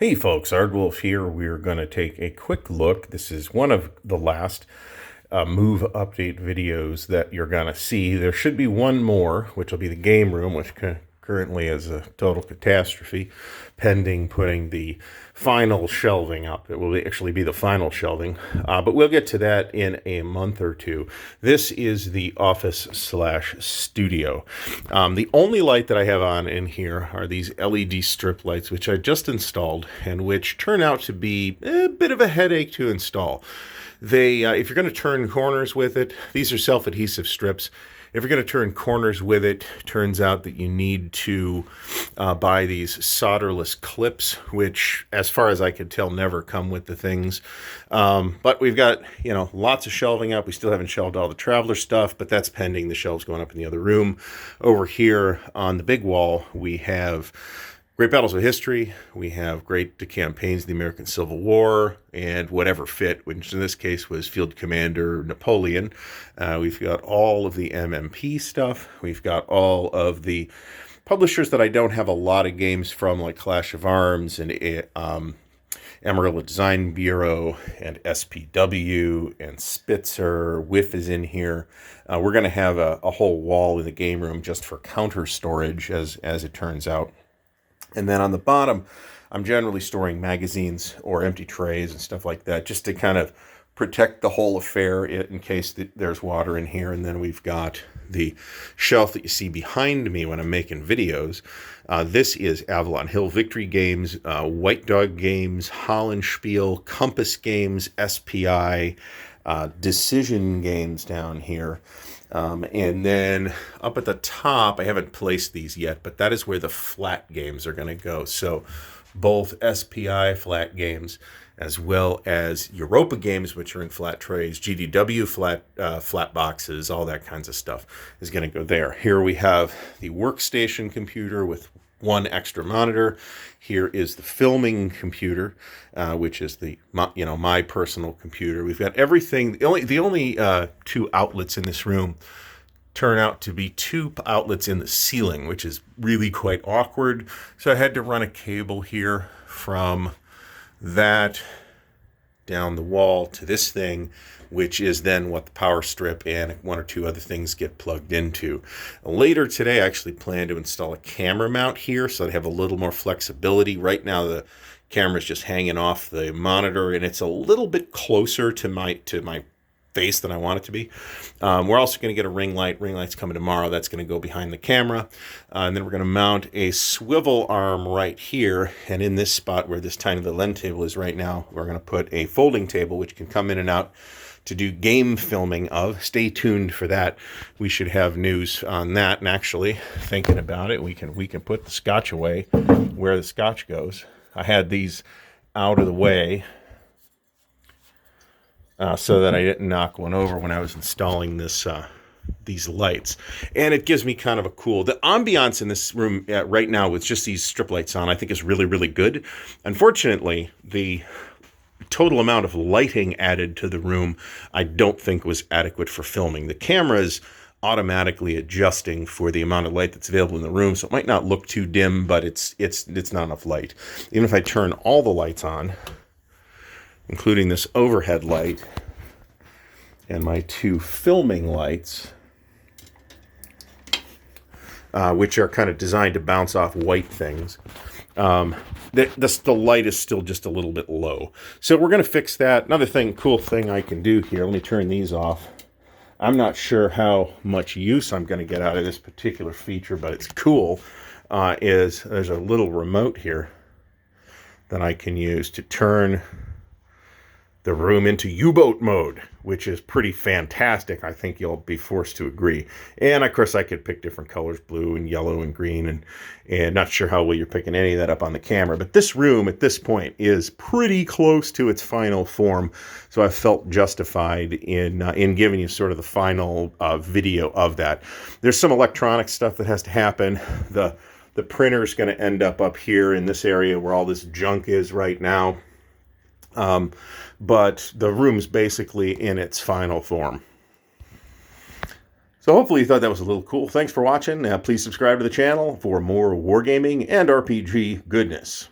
Hey folks, Ardwulf here. We're going to take a quick look. This is one of the last move update videos that you're going to see. There should be one more, which will be the game room, which currently is a total catastrophe, pending putting the final shelving up. It will actually be the final shelving, but we'll get to that in a month or two. This is the office/studio. The only light that I have on in here are these LED strip lights, which I just installed and which turn out to be a bit of a headache to install. They, if you're going to turn corners with it, these are self-adhesive strips. If you're going to turn corners with it, turns out that you need to buy these solderless clips, which, as far as I could tell, never come with the things. But we've got, lots of shelving up. We still haven't shelved all the Traveler stuff, but that's pending the shelves going up in the other room. Over here on the big wall, we have Great Battles of History, we have Great Campaigns of the American Civil War, and whatever fit, which in this case was Field Commander Napoleon. We've got all of the MMP stuff. We've got all of the publishers that I don't have a lot of games from, like Clash of Arms and Amarillo Design Bureau and SPW and Spitzer. WIF is in here. We're going to have a whole wall in the game room just for counter storage, as it turns out. And then on the bottom, I'm generally storing magazines or empty trays and stuff like that, just to kind of protect the whole affair in case there's water in here. And then we've got the shelf that you see behind me when I'm making videos. This is Avalon Hill Victory Games, White Dog Games, Hollandspiel, Compass Games, SPI, Decision Games down here. And then up at the top, I haven't placed these yet, but that is where the flat games are going to go. So both SPI flat games as well as Europa games, which are in flat trays, GDW flat boxes, all that kinds of stuff is going to go there. Here we have the Workstation computer with one extra monitor. Here is the filming computer, which is my personal computer. We've got everything. The only two outlets in this room turn out to be two outlets in the ceiling, which is really quite awkward. So I had to run a cable here from that down the wall to this thing, which is then what the power strip and one or two other things get plugged into. Later today, I actually plan to install a camera mount here so I have a little more flexibility. Right now, the camera's just hanging off the monitor, and it's a little bit closer to my face than I want it to be. We're also going to get a ring light. Ring light's coming tomorrow. That's going to go behind the camera. And then we're going to mount a swivel arm right here. And in this spot where this tiny little end table is right now, we're going to put a folding table, which can come in and out to do game filming of. Stay tuned for that. We should have news on that. And actually, thinking about it, we can put the scotch away where the scotch goes. I had these out of the way so that I didn't knock one over when I was installing these lights. And it gives me kind of a cool... The ambiance in this room right now with just these strip lights on, I think is really, really good. Unfortunately, the total amount of lighting added to the room I don't think was adequate for filming. The camera's automatically adjusting for the amount of light that's available in the room, so it might not look too dim, but it's not enough light. Even if I turn all the lights on, including this overhead light and my two filming lights, which are kind of designed to bounce off white things, the light is still just a little bit low. So we're going to fix that. Another cool thing I can do here, let me turn these off. I'm not sure how much use I'm going to get out of this particular feature, but it's cool, is there's a little remote here that I can use to turn the room into U-boat mode, which is pretty fantastic. I think you'll be forced to agree. And of course, I could pick different colors, blue and yellow and green, and not sure how well you're picking any of that up on the camera. But this room at this point is pretty close to its final form, so I felt justified in giving you sort of the final video of that. There's some electronic stuff that has to happen. The printer's going to end up here in this area where all this junk is right now. But the room's basically in its final form. So hopefully you thought that was a little cool. Thanks for watching. Please subscribe to the channel for more wargaming and RPG goodness.